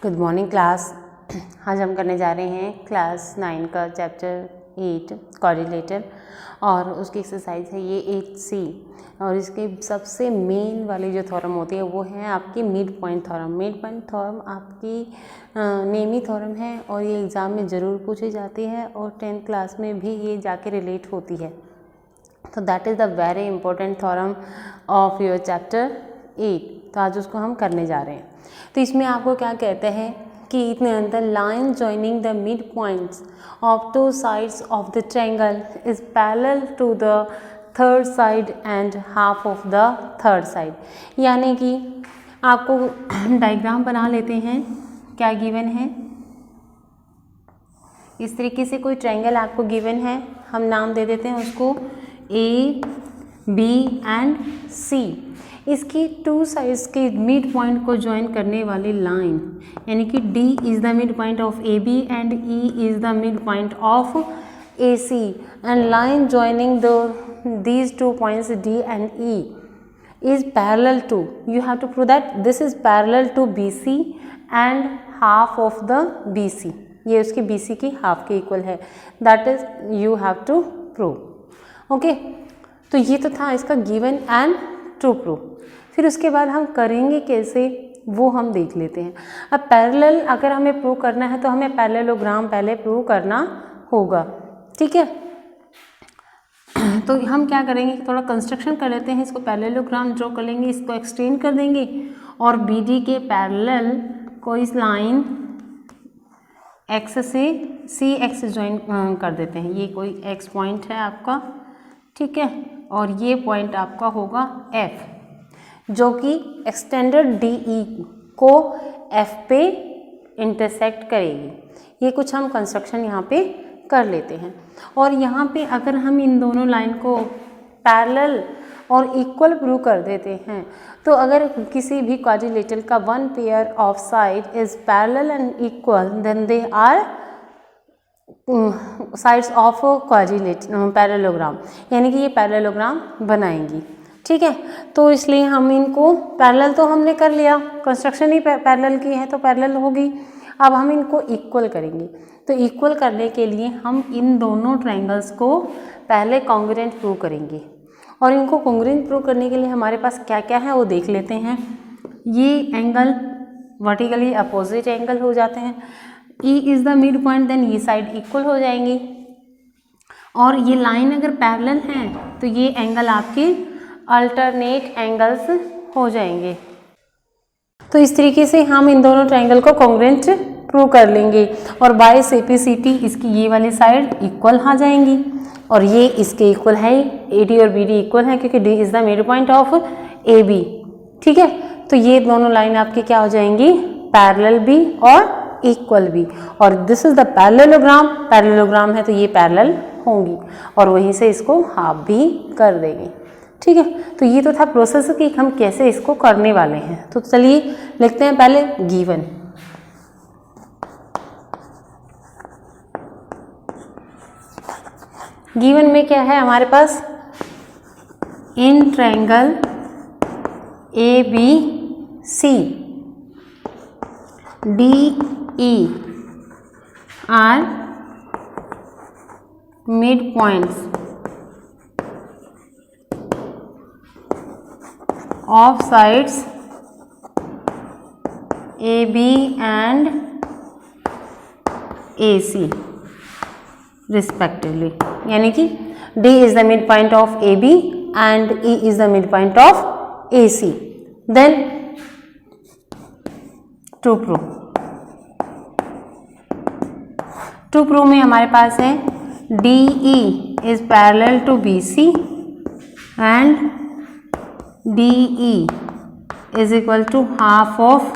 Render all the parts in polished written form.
Good morning class. आज हम करने जा रहे हैं क्लास 9 का चैप्टर 8 कोऑर्डिनेटर और उसकी एक्सरसाइज है ये 8C। और इसके सबसे मेन वाली जो थ्योरम होती है वो है आपकी mid point theorem. Mid point theorem आपकी नेमी थ्योरम है और ये एग्ज़ाम में ज़रूर पूछी जाती है और 10th क्लास में भी ये जाके रिलेट होती है। तो that is the very important theorem of your chapter 8। तो आज उसको हम करने जा रहे हैं। तो इसमें आपको क्या कहते हैं कि the line joining the mid points of two sides of the triangle is parallel to the third side and half of the third side. यानी कि आपको डायग्राम बना लेते हैं। क्या गिवन है, इस तरीके से कोई ट्रायंगल आपको गिवन है, हम नाम दे देते हैं उसको A, B एंड C। इसकी टू साइड्स के मिड पॉइंट को ज्वाइन करने वाली लाइन यानी कि D is the mid point of AB and E is the mid point of AC and line joining these 2 points D and E is parallel to, you have to prove that this is parallel to BC and half of the BC। ये उसकी BC की half के equal है, that is you have to prove। Okay, तो ये तो था इसका गिवन एंड टू प्रूव। फिर उसके बाद हम करेंगे कैसे वो हम देख लेते हैं। अब पैरेलल अगर हमें प्रूव करना है तो हमें पैरेललोग्राम पहले प्रूव करना होगा, ठीक है। तो हम क्या करेंगे, थोड़ा कंस्ट्रक्शन कर लेते हैं, इसको पैरेललोग्राम ड्रॉ कर लेंगे, इसको एक्सटेंड कर देंगे और BD के पैरेलल को इस लाइन X से CX ज्वाइन कर देते हैं। ये कोई X पॉइंट है आपका, ठीक है, और ये पॉइंट आपका होगा F जो कि एक्सटेंडेड DE को F पे इंटरसेक्ट करेगी। ये कुछ हम कंस्ट्रक्शन यहाँ पे कर लेते हैं। और यहाँ पे अगर हम इन दोनों लाइन को पैरेलल और इक्वल प्रूव कर देते हैं तो अगर किसी भी क्वाड्रिलेटरल का one pair of side is parallel and equal then they are sides of parallelogram, यानी कि ये पैरेललोग्राम बनाएंगी, ठीक है। तो इसलिए हम इनको पैरेलल तो हमने कर लिया, कंस्ट्रक्शन ही पैरेलल की है तो पैरेलल होगी। अब हम इनको इक्वल करेंगे। तो इक्वल करने के लिए हम इन दोनों ट्रायंगल्स को पहले कॉन्ग्रुएंट प्रूव करेंगे और इनको कॉन्ग्रुएंट प्रूव करने के लिए हमारे पास क्या क्या है वो देख लेते हैं। ये एंगल वर्टिकली अपोजिट एंगल हो जाते हैं। E is the mid point, then ये साइड इक्वल हो जाएंगी और ये लाइन अगर पैरेलल हैं तो ये एंगल आपके अल्टरनेट एंगल्स हो जाएंगे। तो इस तरीके से हम इन दोनों ट्रायंगल को कॉन्ग्रुएंट प्रूव कर लेंगे और बाय CPCT इसकी ये वाली साइड इक्वल आ जाएंगी और ये इसके इक्वल है, AD और BD इक्वल है क्योंकि D is the mid point of AB, ठीक है। तो ये दोनों लाइन आपकी क्या हो जाएंगी, पैरेलल भी और इक्वल भी। और this is the parallelogram, parallelogram है तो ये पैरेलल होंगी और वहीं से इसको हाफ भी कर देंगे, ठीक है। तो ये तो था प्रोसेस कि हम कैसे इसको करने वाले हैं। तो चलिए लिखते हैं पहले गिवन। गिवन में क्या है हमारे पास, in triangle ABC DE are midpoints of sides AB and AC respectively, यानी कि D is the midpoint of AB and E is the midpoint of AC। Then to prove, to prove में हमारे पास है DE is parallel to BC and DE is equal to half of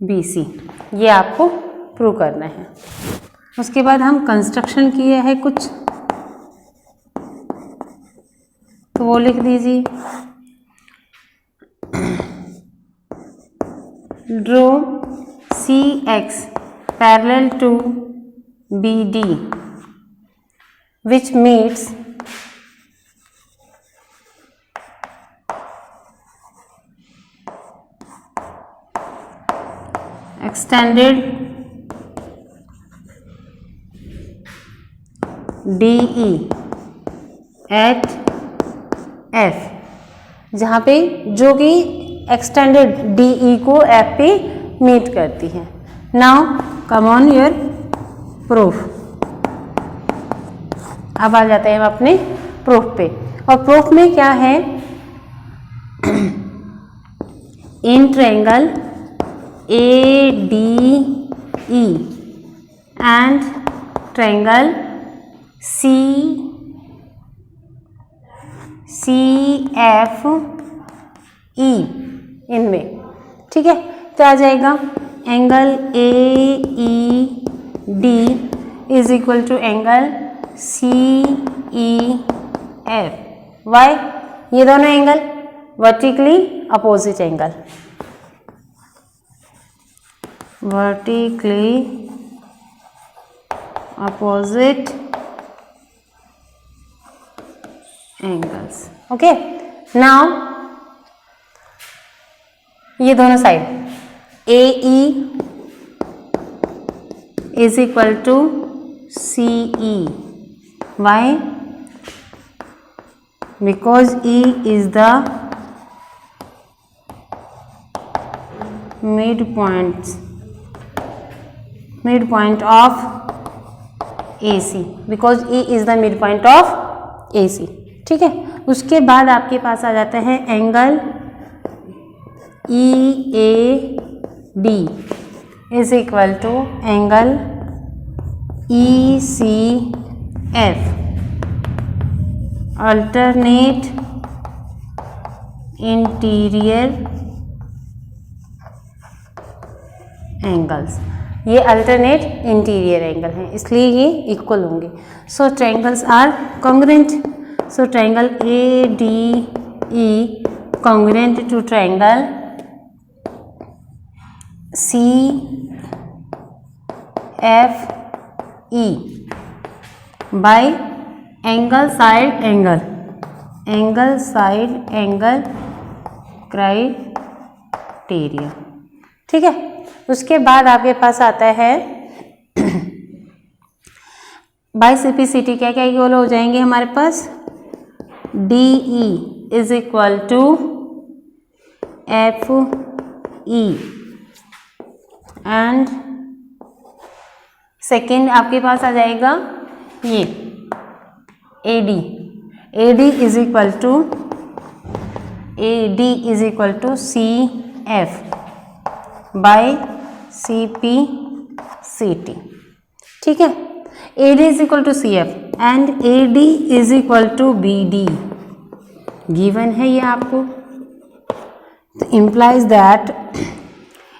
BC। ये आपको prove करना है। उसके बाद हम कंस्ट्रक्शन किए हैं कुछ, तो वो लिख दीजिए। Draw CX parallel to BD which meets extended DE at F, जहाँ पे जो कि एक्सटेंडेड DE को F पे मीट करती है। Now come on your proof. अब आ जाते हैं हम अपने प्रूफ पे, और प्रूफ में क्या है, in triangle ADE and triangle CFE इनमें, ठीक है, क्या आ जाएगा, angle AED is equal to angle CEF। Why, ये दोनों angle vertically opposite angle, vertically opposite angles। Okay, now ये दोनों side AE is equal to CE। Why, because E is the midpoint of AC, because E is the midpoint of AC, ठीक है। उसके बाद आपके पास आ जाता है angle EAD is equal to angle ECF, alternate interior angles. ये अल्टरनेट इंटीरियर एंगल हैं, इसलिए ये इक्वल होंगे। So triangles are congruent. So triangle ADE congruent to triangle CFE by angle side angle criteria, ठीक है। उसके बाद आपके पास आता है बाय CPCT, क्या क्या इक्वल हो जाएंगे हमारे पास, DE is equal to FE and second आपके पास आ जाएगा ये AD is equal to CF by CPCT, ठीक है। AD is equal to CF and AD is equal to BD given है ये आपको, तो इम्प्लाइज दैट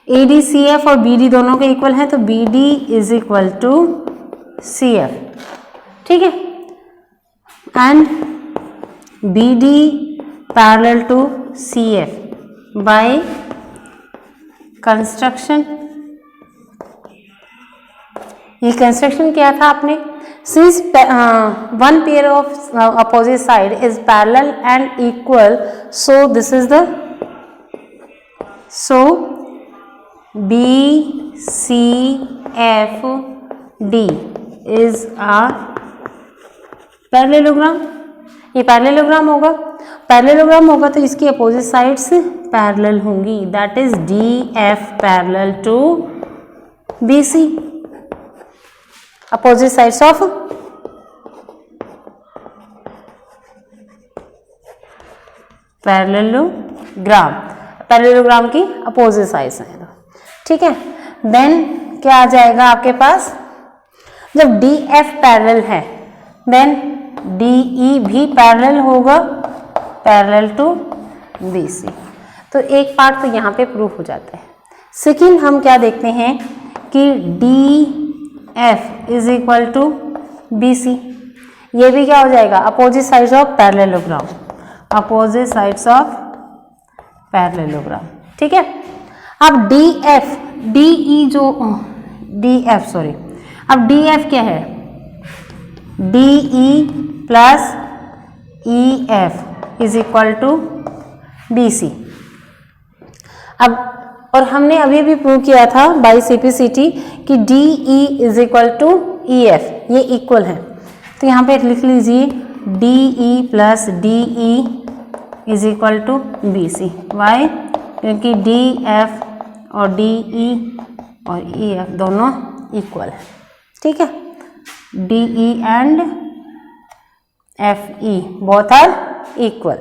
AD CF और BD दोनों के इक्वल है, तो BD is equal to CF, ठीक है, and BD parallel to CF by construction. ये कंस्ट्रक्शन किया था आपने, since one pair of opposite side is parallel and equal, so this is the BCFD is a parallelogram. ये parallelogram होगा तो इसकी अपोजिट साइड्स पैरेलल होंगी, that is DF parallel to BC, opposite sides of parallelogram की opposite sides हैं, ठीक है। Then क्या आ जाएगा आपके पास, जब DF पैरेलल है देन DE भी पैरेलल होगा, पैरेलल टू BC। तो एक पार्ट तो यहाँ पे प्रूफ हो जाता है। सेकेंड हम क्या देखते हैं कि DF is equal to BC, ये भी क्या हो जाएगा, अपोजिट साइड्स ऑफ पैरेललोग्राम, ठीक है। अब अब DF क्या है, DE plus EF is equal to BC। अब और हमने अभी भी प्रूव किया था बाय CPCT कि DE is equal to EF, ये इक्वल है। तो यहाँ पे लिख लीजिए DE plus DE is equal to BC। Why? क्योंकि DF और DE और EF दोनों इक्वल है। ठीक है, DE and FE both are equal.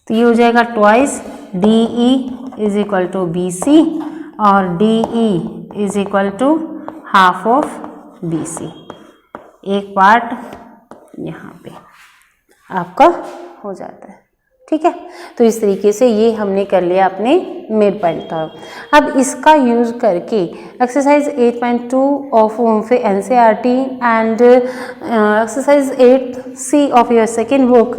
तो ये हो जाएगा twice DE is equal to BC और DE is equal to half of BC। एक पार्ट यहाँ पे आपका हो जाता है। ठीक है, तो इस तरीके से ये हमने कर लिया अपने मिड पॉइंट थ्योरम। अब इसका यूज करके exercise 8.2 of NCERT and exercise 8C of your second book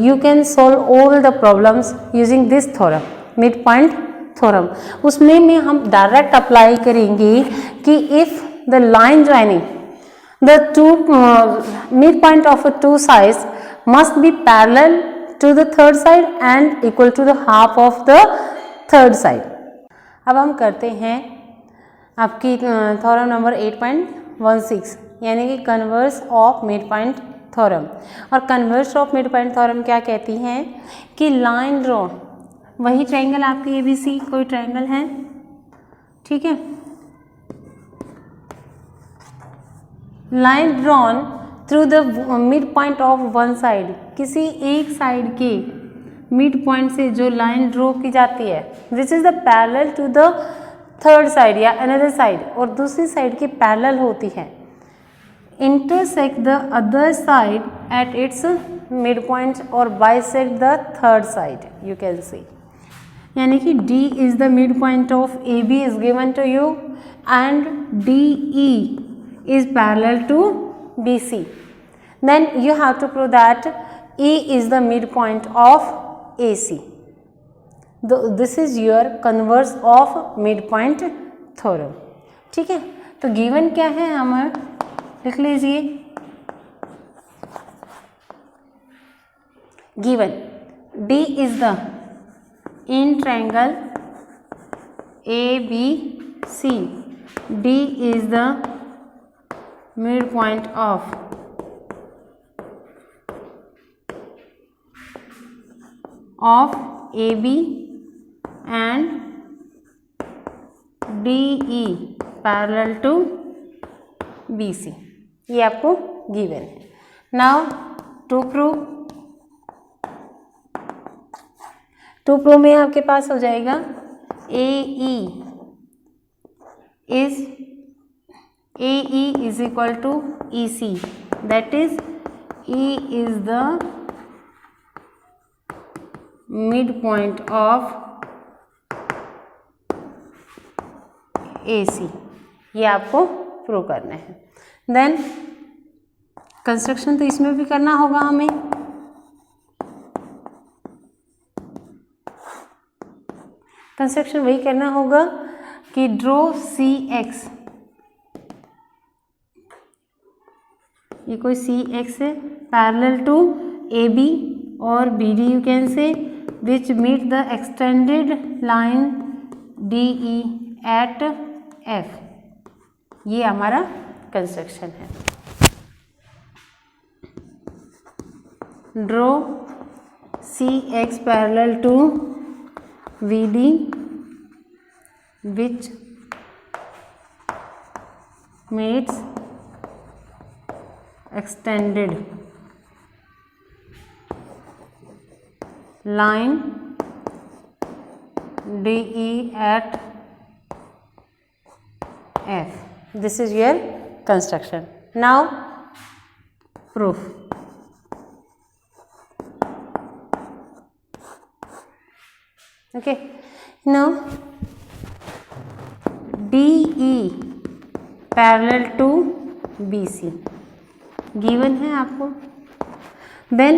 you can solve all the problems using this theorem, mid point theorem। उसमें में हम डायरेक्ट अप्लाई करेंगे कि if the line joining the two mid point of two sides must be parallel to the third side and equal to the half of the third side। अब हम करते हैं आपकी थ्योरम नंबर 8.16 यानी कि converse of mid point theorem. और converse of mid point theorem क्या कहती है कि लाइन ड्रॉ, वही ट्रायंगल आपकी ABC कोई ट्रायंगल है, ठीक है, line drawn through the mid point of one side, किसी एक साइड के मिड पॉइंट से जो लाइन ड्रॉ की जाती है which is the parallel to the third side या अनदर साइड, और दूसरी साइड की पैरेलल होती है, intersect the other side at its midpoint or bisect the third side, you can see। यानी कि D is the midpoint of AB is given to you and DE is parallel to BC, then you have to prove that E is the midpoint of AC। This is your converse of midpoint theorem। ठीक है, तो given क्या है हमारा, लिख लीजिए given D is the in triangle ABC, D is the midpoint of AB and DE parallel to BC। ये आपको गिवन है। नाउ टू प्रूव में आपके पास हो जाएगा AE is equal to EC, that is E is the midpoint of AC। ये आपको prove करना है। देन कंस्ट्रक्शन तो इसमें भी करना होगा हमें। कंस्ट्रक्शन वही करना होगा कि ड्रॉ CX, ये कोई CX है पैरेलल टू AB और BD you can say which meet the extended line DE at F। ये हमारा कंस्ट्रक्शन है। Draw CX parallel to VD which meets extended line DE at F। This is your construction। Now proof। Okay, now DE parallel to BC given है आपको, then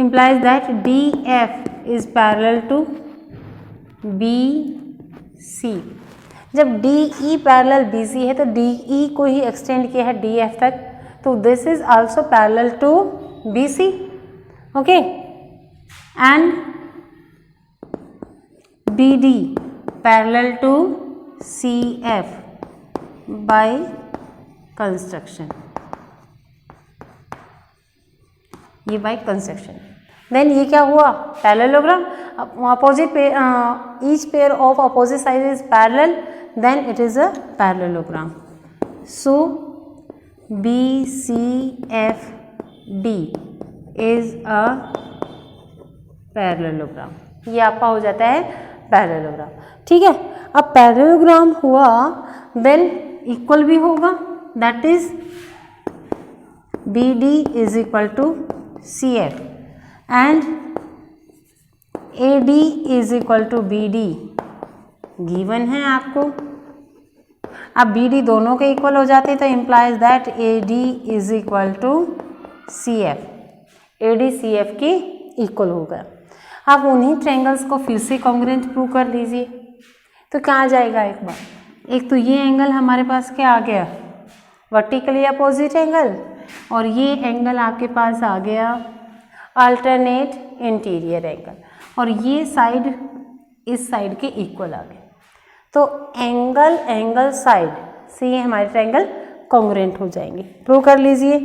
implies that DF is parallel to BC। जब DE parallel BC है तो DE को ही extend किया है DF तक, तो this is also parallel to BC। Okay, and BD parallel to CF by construction, ये बाय कंस्ट्रक्शन। देन ये क्या हुआ, parallelogram, opposite each pair of opposite side is parallel, then it is a parallelogram. So BCFD is a parallelogram, ये आपका हो जाता है parallelogram. ठीक है, अब पैरेललोग्राम हुआ देन इक्वल भी होगा, that is BD is equal to CF and AD is equal to BD given है आपको। अब BD दोनों के इक्वल हो जाते तो implies that AD is equal to CF, AD CF की इक्वल होगा। आप उन्हीं ट्रायंगल्स को फिर से कॉन्ग्रुएंट प्रूव कर लीजिए, तो क्या आ जाएगा एक बार, एक तो ये एंगल हमारे पास क्या आ गया, वर्टिकली अपोजिट एंगल, और ये एंगल आपके पास आ गया अल्टरनेट इंटीरियर एंगल, और ये साइड इस साइड के इक्वल आ गया। तो एंगल साइड से ये हमारे ट्रायंगल कॉन्ग्रुएंट हो जाएंगे। प्रूव कर लीजिए।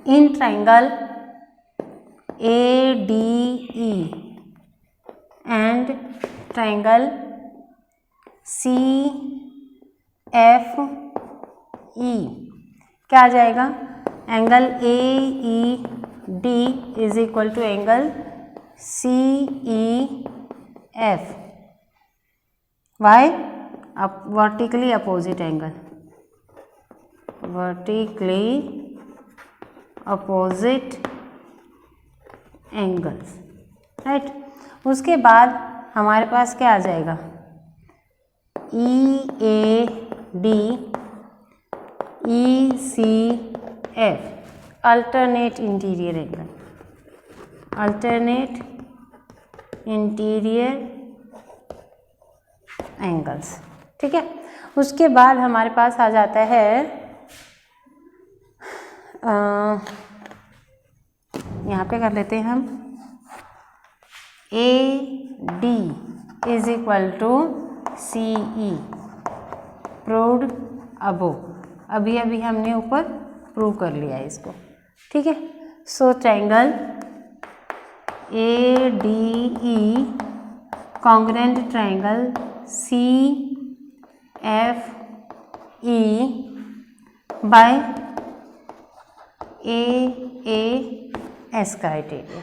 In triangle ADE and triangle CFE क्या आ जाएगा, angle AED is equal to angle CEF। Why, अब vertically opposite angle, vertically opposite angles, right. उसके बाद हमारे पास क्या आ जाएगा, EAD ECF alternate interior angle, alternate interior angles. ठीक है, उसके बाद हमारे पास आ जाता है यहाँ पे कर लेते हैं हम AD is equal to CE proved above. अभी हमने ऊपर प्रूव कर लिया है इसको। ठीक है, so triangle ADE congruent triangle CFE by AAS criteria,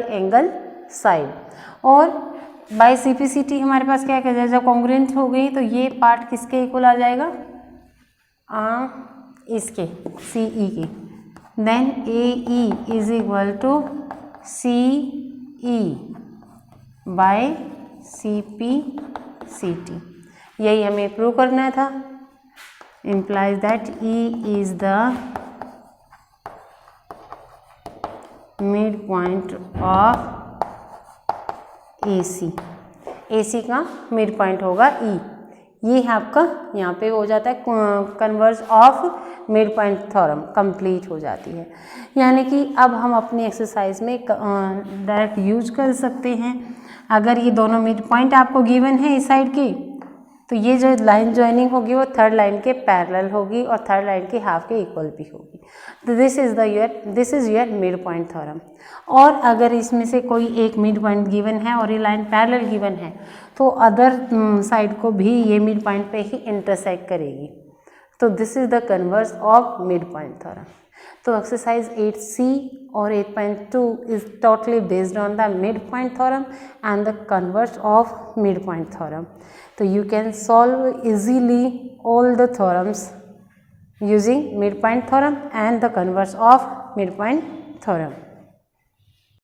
angle side, और बाय CPCT हमारे पास क्या क्या जब कॉन्ग्रुएंट हो गई तो ये पार्ट किसके इक्वल आ जाएगा, इसके CE के, then AE is equal to CE by CPCT। यही हमें प्रूव करना था। implies that E is the midpoint of AC का मिड पॉइंट होगा E। ये है आपका, यहाँ पे हो जाता है converse of mid point theorem complete हो जाती है। यानी कि अब हम अपनी एक्सरसाइज में डायरेक्ट यूज कर सकते हैं। अगर ये दोनों मिड पॉइंट आपको गिवन है इस साइड की, तो ये जो लाइन ज्वाइनिंग होगी वो थर्ड लाइन के पैरेलल होगी और थर्ड लाइन के हाफ के इक्वल भी होगी। तो this is your mid point theorem. और अगर इसमें से कोई एक मिड पॉइंट गिवन है और ये लाइन पैरेलल गिवन है, तो अदर साइड को भी ये मिड पॉइंट पे ही इंटरसेक्ट करेगी। तो this is the converse of mid point theorem. तो एक्सरसाइज 8C और 8.2 is totally based on the midpoint theorem and the converse of midpoint theorem. So you can solve easily all the theorems using midpoint theorem and the converse of midpoint theorem.